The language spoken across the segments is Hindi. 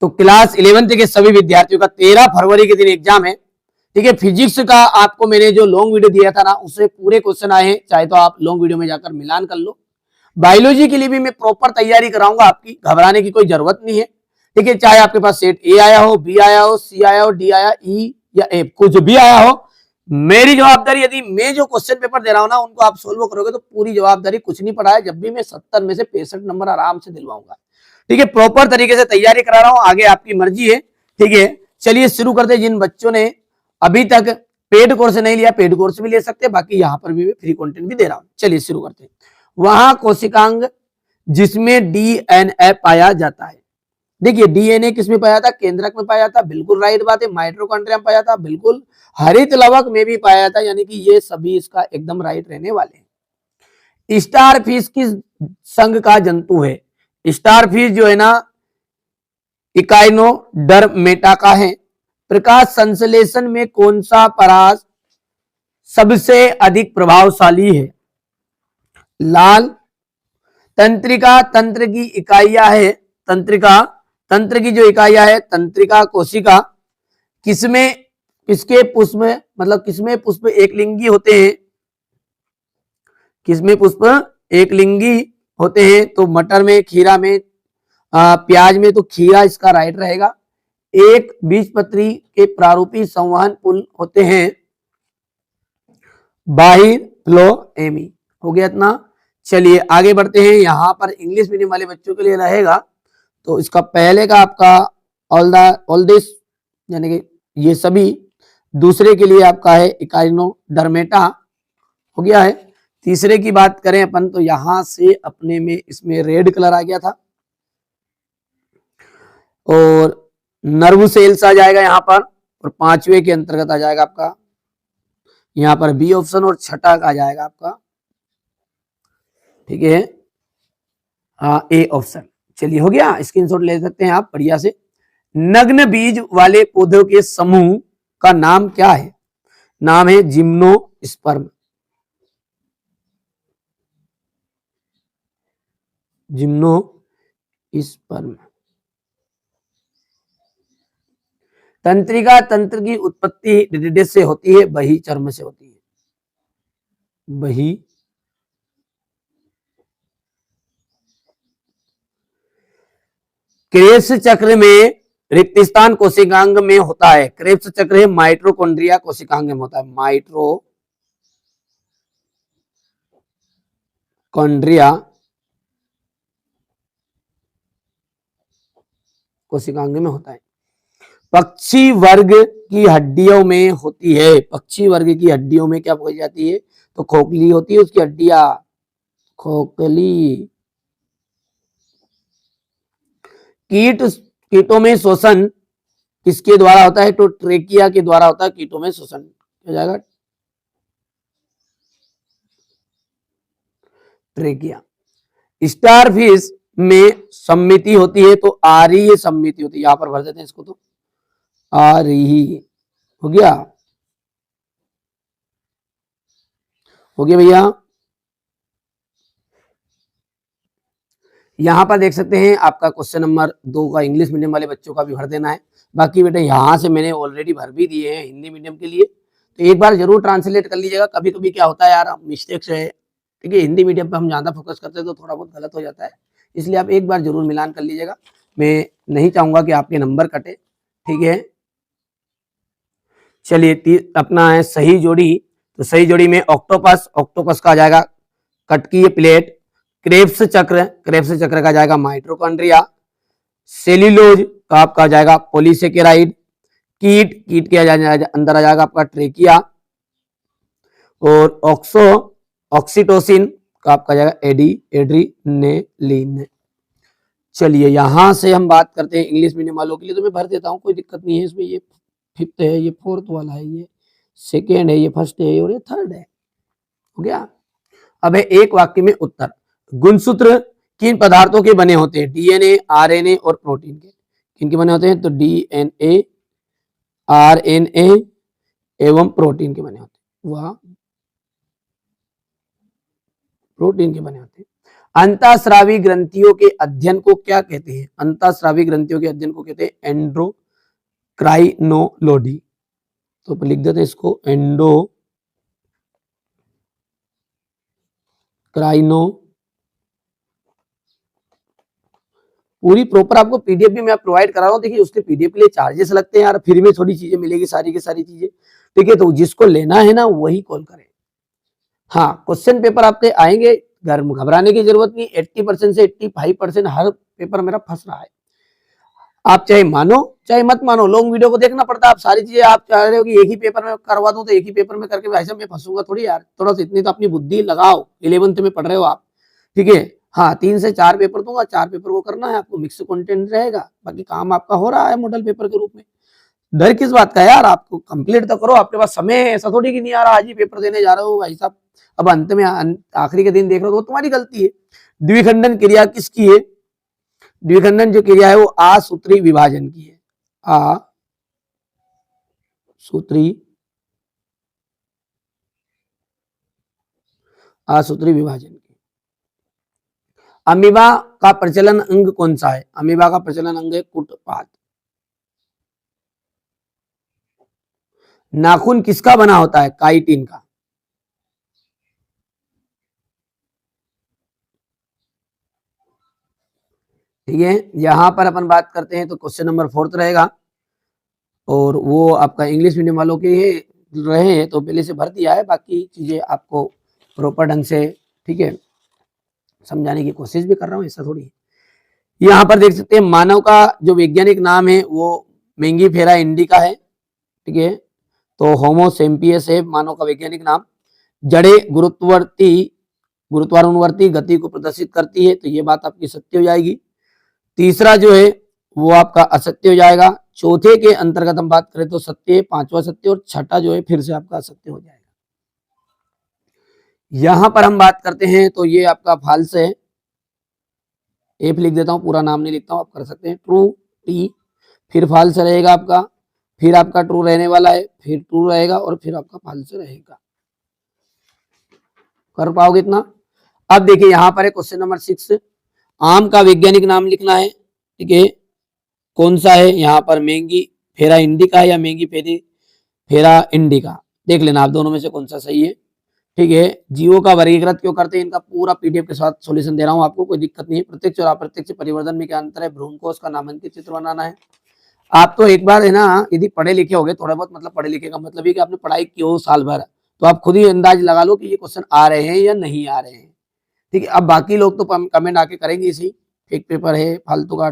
तो क्लास 11th के सभी विद्यार्थियों का 13 फरवरी के दिन एग्जाम है। ठीक है, फिजिक्स का आपको मैंने जो लॉन्ग वीडियो दिया था ना, उससे पूरे क्वेश्चन आए हैं, चाहे तो आप लॉन्ग वीडियो में जाकर मिलान कर लो। बायोलॉजी के लिए भी मैं प्रॉपर तैयारी कराऊंगा, आपकी घबराने की कोई जरूरत नहीं है। ठीक है, चाहे आपके पास सेट ए आया हो, बी आया हो, सी आया हो, डी आया, ई या एफ, कुछ भी आया हो, मेरी जवाबदारी, यदि मैं जो क्वेश्चन पेपर दे रहा हूं ना उनको आप सोल्व करोगे तो पूरी जवाबदारी, कुछ नहीं पढ़ा है, जब भी मैं 70 में से 65 नंबर आराम से दिलवाऊंगा। ठीक है, प्रॉपर तरीके से तैयारी करा रहा हूं, आगे आपकी मर्जी है। ठीक है, चलिए शुरू करते हैं। जिन बच्चों ने अभी तक पेड कोर्स नहीं लिया, पेड कोर्स भी ले सकते हैं, बाकी यहाँ पर भी मैं फ्री कंटेंट भी दे रहा हूं। चलिए शुरू करते हैं। वहां कोशिकांग जिसमें डीएनए पाया जाता है। देखिए, डीएनए किसमें पाया था? केंद्रक में पाया था, बिल्कुल राइट बात है। माइटोकॉन्ड्रिया में पाया था, बिल्कुल। हरित लवक में भी पाया था, यानी कि ये सभी इसका एकदम राइट रहने वाले हैं। स्टार फिश किस संघ का जंतु है? स्टार फिश जो है ना, इकाइनोडर्मेटा का है। प्रकाश संश्लेषण में कौन सा परास सबसे अधिक प्रभावशाली है? लाल। तंत्रिका तंत्र की इकाइयां है, तंत्रिका तंत्र की जो इकाइयां है, तंत्रिका कोशिका किसमें, किसके पुष्प में, मतलब किसमें पुष्प एक लिंगी होते हैं? किसमें पुष्प एक लिंगी होते हैं? तो मटर में, खीरा में, प्याज में, तो खीरा इसका राइट रहेगा। एक बीजपत्री के प्रारूपी संवहन पुल होते हैं बाहिर फ्लोएमी। हो गया इतना। चलिए आगे बढ़ते हैं। यहां पर इंग्लिश मीडियम वाले बच्चों के लिए रहेगा, तो इसका पहले का आपका ऑल दिस, यानी कि ये सभी। दूसरे के लिए आपका है इकाइनोडर्मेटा, हो गया है। तीसरे की बात करें अपन, तो यहां से अपने में इसमें रेड कलर आ गया था, और नर्व सेल्स आ जाएगा यहाँ पर, और पांचवे के अंतर्गत आ जाएगा आपका यहाँ पर बी ऑप्शन, और छठा आ जाएगा आपका, ठीक है, ए ऑप्शन। चलिए हो गया, स्क्रीनशॉट ले सकते हैं आप बढ़िया से। नग्न बीज वाले पौधों के समूह का नाम क्या है? नाम है जिम्नोस्पर्म। जिम्नोस्पर्म। तंत्रिका तंत्र की उत्पत्ति डिडिडे से होती है, बही चर्म से होती है। बही क्रेब्स चक्र में रिक्तिस्थान कोशिकांग में होता है। क्रेब्स चक्र है माइटोकॉन्ड्रिया कोशिकांग में होता है। माइटोकॉन्ड्रिया कोशिकांग में होता है। पक्षी वर्ग की हड्डियों में होती है। पक्षी वर्ग की हड्डियों में क्या पाई जाती है? तो खोखली होती है उसकी हड्डियां, खोखली। कीटों में शोषण किसके द्वारा होता है? तो ट्रेकिया के द्वारा होता है कीटों में शोषण। हो जाएगा ट्रेकिया। स्टारफिश में सम्मिति होती है, तो आरीय सम्मिति होती है। यहां पर भर देते हैं इसको, तो आरीय हो गया। हो गया भैया। यहां पर देख सकते हैं आपका क्वेश्चन नंबर 2 का इंग्लिश मीडियम वाले बच्चों का भी भर देना है। बाकी बेटा यहां से मैंने ऑलरेडी भर भी दिए हैं हिंदी मीडियम के लिए, तो एक बार जरूर ट्रांसलेट कर लीजिएगा। कभी कभी क्या होता है यार, मिस्टेक्स है, ठीक है, हिंदी मीडियम पे हम ज्यादा फोकस करते हैं तो थोड़ा बहुत गलत हो जाता है, इसलिए आप एक बार जरूर मिलान कर लीजिएगा। मैं नहीं चाहूंगा कि आपके नंबर कटे, ठीक है। चलिए अपना है सही जोड़ी, तो सही जोड़ी में ऑक्टोपस, ऑक्टोपस का आ जाएगा कटकीय प्लेट। क्रेब्स चक्र, क्रेब्स चक्र का जाएगा माइटोकॉन्ड्रिया। सेल्यूलोज का आपका जाएगा पॉलीसेकेराइड। कीट, कीट के अंदर आ जाएगा आपका ट्रेकिया। और ऑक्सीटोसिन का आपका जाएगा एड्रीनेलिन। चलिए यहां से हम बात करते हैं इंग्लिश मीडियम वालों के लिए, तो मैं भर देता हूं, कोई दिक्कत नहीं है इसमें। ये 5th है, ये 4th वाला है, ये 2nd है, ये 1st है, और ये 3rd है। हो गया। अब है एक वाक्य में उत्तर। गुणसूत्र किन पदार्थों के बने होते हैं? डीएनए, आरएनए और प्रोटीन के। किनके बने होते हैं? तो डीएनए, आरएनए एवं प्रोटीन के बने होते हैं। वह प्रोटीन के बने होते हैं। अंतःस्रावी ग्रंथियों के अध्ययन को क्या कहते हैं? अंतःस्रावी ग्रंथियों के अध्ययन को कहते हैं एंडोक्राइनोलॉजी। तो लिख देते हैं इसको एंडोक्राइनो। पूरी प्रॉपर आपको पीडीएफ भी मैं प्रोवाइड करा रहा हूँ। देखिए उसके पीडीएफ के लिए चार्जेस लगते हैं यार, फ्री में थोड़ी चीजें मिलेगी सारी की सारी चीजें, ठीक है। तो जिसको लेना है ना वही कॉल करें। हाँ, क्वेश्चन पेपर आपके आएंगे, घर में घबराने की जरूरत नहीं। 80% से 85% हर पेपर मेरा फंस रहा है। आप चाहे मानो चाहे मत मानो, लॉन्ग वीडियो को देखना पड़ता है। आप सारी चीजें आप चाह रहे हो कि एक ही पेपर में करवा दूं, तो एक ही पेपर में करके भाई साहब मैं फंसूंगा थोड़ी यार। थोड़ा सा इतनी तो अपनी बुद्धि लगाओ। 11th में पढ़ रहे हो आप, ठीक है। हाँ, 3 से 4 पेपर दूंगा, 4 पेपर को करना है आपको, मिक्स कंटेंट रहेगा, बाकी काम आपका हो रहा है मॉडल पेपर के रूप में। डर किस बात का यार, आपको कंप्लीट तो करो। आपके पास समय है, ऐसा थोड़ी कि नहीं आ रहा आज ही पेपर देने जा रहे हो भाई साहब, अब अंत में आखिरी के दिन देख रहे हो तो तुम्हारी गलती है। द्विखंडन क्रिया किसकी है? द्विखंडन जो क्रिया है वो आसूत्री विभाजन की है। आसूत्री विभाजन की। अमीबा का प्रचलन अंग कौन सा है? अमीबा का प्रचलन अंग है कुटपाद। नाखून किसका बना होता है? काइटिन का। ठीक है, यहां पर अपन बात करते हैं तो क्वेश्चन नंबर 4 रहेगा, और वो आपका इंग्लिश मीडियम वालों के रहे हैं तो पहले से भर दिया है। बाकी चीजें आपको प्रॉपर ढंग से, ठीक है, समझाने की कोशिश भी कर रहा हूँ, ऐसा थोड़ी। यहाँ पर देख सकते हैं मानव का जो वैज्ञानिक नाम है वो मेंगीफेरा इंडिका है, ठीक है। तो होमो सेम्पियस है मानव का वैज्ञानिक नाम। जड़े गुरुत्वानुवर्ती गति को प्रदर्शित करती है, तो ये बात आपकी सत्य हो जाएगी। तीसरा जो है वो आपका असत्य हो जाएगा। चौथे के अंतर्गत हम बात करें तो सत्य, पांचवा सत्य, और छठा जो है फिर से आपका असत्य हो जाएगा। यहां पर हम बात करते हैं तो ये आपका फाल्स है। एफ लिख देता हूं, पूरा नाम नहीं लिखता हूं, आप कर सकते हैं। ट्रू टी, फिर फाल्स रहेगा आपका, फिर आपका ट्रू रहने वाला है, फिर ट्रू रहेगा, और फिर आपका फाल्स रहेगा। कर पाओगे इतना? अब देखिए यहां पर है क्वेश्चन नंबर 6, आम का वैज्ञानिक नाम लिखना है, ठीक है। कौन सा है यहाँ पर? मेंगीफेरा इंडिका या मेंगीफेरा इंडिका, देख लेना आप दोनों में से कौन सा सही है, ठीक है। जीवों का वर्गीकृत क्यों करते हैं, इनका पूरा पीडीएफ के साथ सॉल्यूशन दे रहा हूँ आपको, कोई दिक्कत नहीं है। प्रत्यक्ष और अप्रत्यक्ष परिवर्तन में क्या अंतर है? भ्रूणकोश का नामांकित चित्र बनाना है। आप तो एक बार है ना, यदि पढ़े लिखे होगे थोड़ा बहुत, मतलब पढ़े लिखे का मतलब है कि आपने पढ़ाई की हो साल भर, तो आप खुद ही अंदाज लगा लो कि ये क्वेश्चन आ रहे हैं या नहीं आ रहे हैं, ठीक है। अब बाकी लोग तो कमेंट आके करेंगे इसी, फेक पेपर है, फालतू का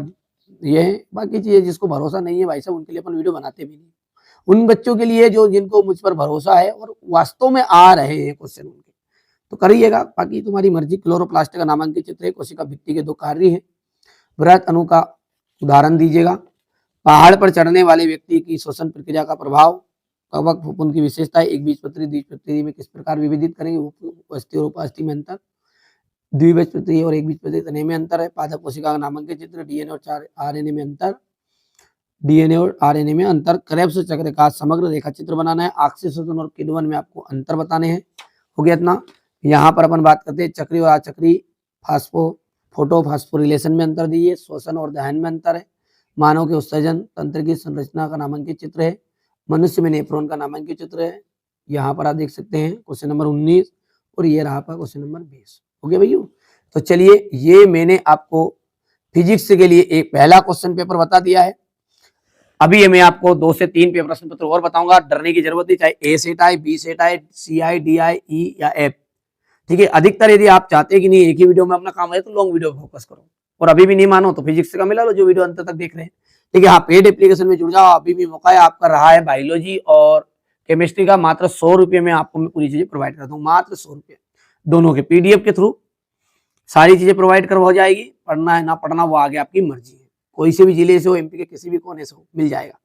ये है, बाकी चीजें जिसको भरोसा नहीं है भाई साहब उनके लिए अपन वीडियो बनाते भी नहीं। उन बच्चों के लिए जो जिनको मुझ पर भरोसा है और वास्तव में आ रहे हैं क्वेश्चन उनके, तो करिएगा। बाकी तुम्हारी मर्जी। क्लोरोप्लास्ट का नामांकित चित्र है, कोशिका भित्ति के 2 कार्य है। वृहत अणु का उदाहरण दीजिएगा। पहाड़ पर चढ़ने वाले व्यक्ति की श्वसन प्रक्रिया का प्रभाव, कवक फफूंद की विशेषताएं, एक बीजपत्री द्विबीजपत्री में किस प्रकार विभेदित करेंगे, उपस्थिति और उपास्थि में अंतर, द्विबीजपत्री और एक बीजपत्री तने में अंतर है, पादप कोशिका का नामांकित चित्र, डीएनए और आरएनए में अंतर, डीएनए और आरएनए में अंतर, क्रेब्स चक्र का समग्र रेखा चित्र बनाना है, ऑक्सीजन और किण्वन में आपको अंतर बताने हैं। हो गया इतना। यहाँ पर अपन बात करते हैं चक्रीय और अचक्रीय फोटोफॉस्फोरिलेशन में अंतर दीजिए, श्वसन और दहन में अंतर है, मानव के उत्सर्जन तंत्र की संरचना का नामांकित चित्र है, मनुष्य में नेफ्रॉन का नामांकित चित्र है। यहाँ पर आप देख सकते हैं क्वेश्चन नंबर 19, और ये रहा आपका क्वेश्चन नंबर 20। हो गया भैया? तो चलिए, ये मैंने आपको फिजिक्स के लिए एक पहला क्वेश्चन पेपर बता दिया है। अभी मैं आपको 2 से 3 पेपर प्रश्न पत्र और बताऊंगा, डरने की जरूरत नहीं, चाहे ए सेट आए, बी सेट आए, सी आई, डी आई, ई या एफ, ठीक है। अधिकतर यदि आप चाहते हैं कि नहीं एक ही वीडियो में अपना काम है तो लॉन्ग वीडियो फोकस करो, और अभी भी नहीं मानो तो फिजिक्स का मिला लो जो वीडियो अंत तक देख रहे हैं, ठीक है। हाँ, पेड एप्लीकेशन में जुड़ जाओ, अभी भी मौका है आपका। रहा है बायोलॉजी और केमिस्ट्री का, मात्र 100 रुपये में आपको मैं पूरी चीजें प्रोवाइड करता हूँ, मात्र 100 रुपये, दोनों के पीडीएफ के थ्रू सारी चीजें प्रोवाइड करवा जाएगी। पढ़ना है ना पढ़ना वो आगे आपकी मर्जी है, कोई से भी जिले से हो, एमपी के किसी भी कोने से हो, मिल जाएगा।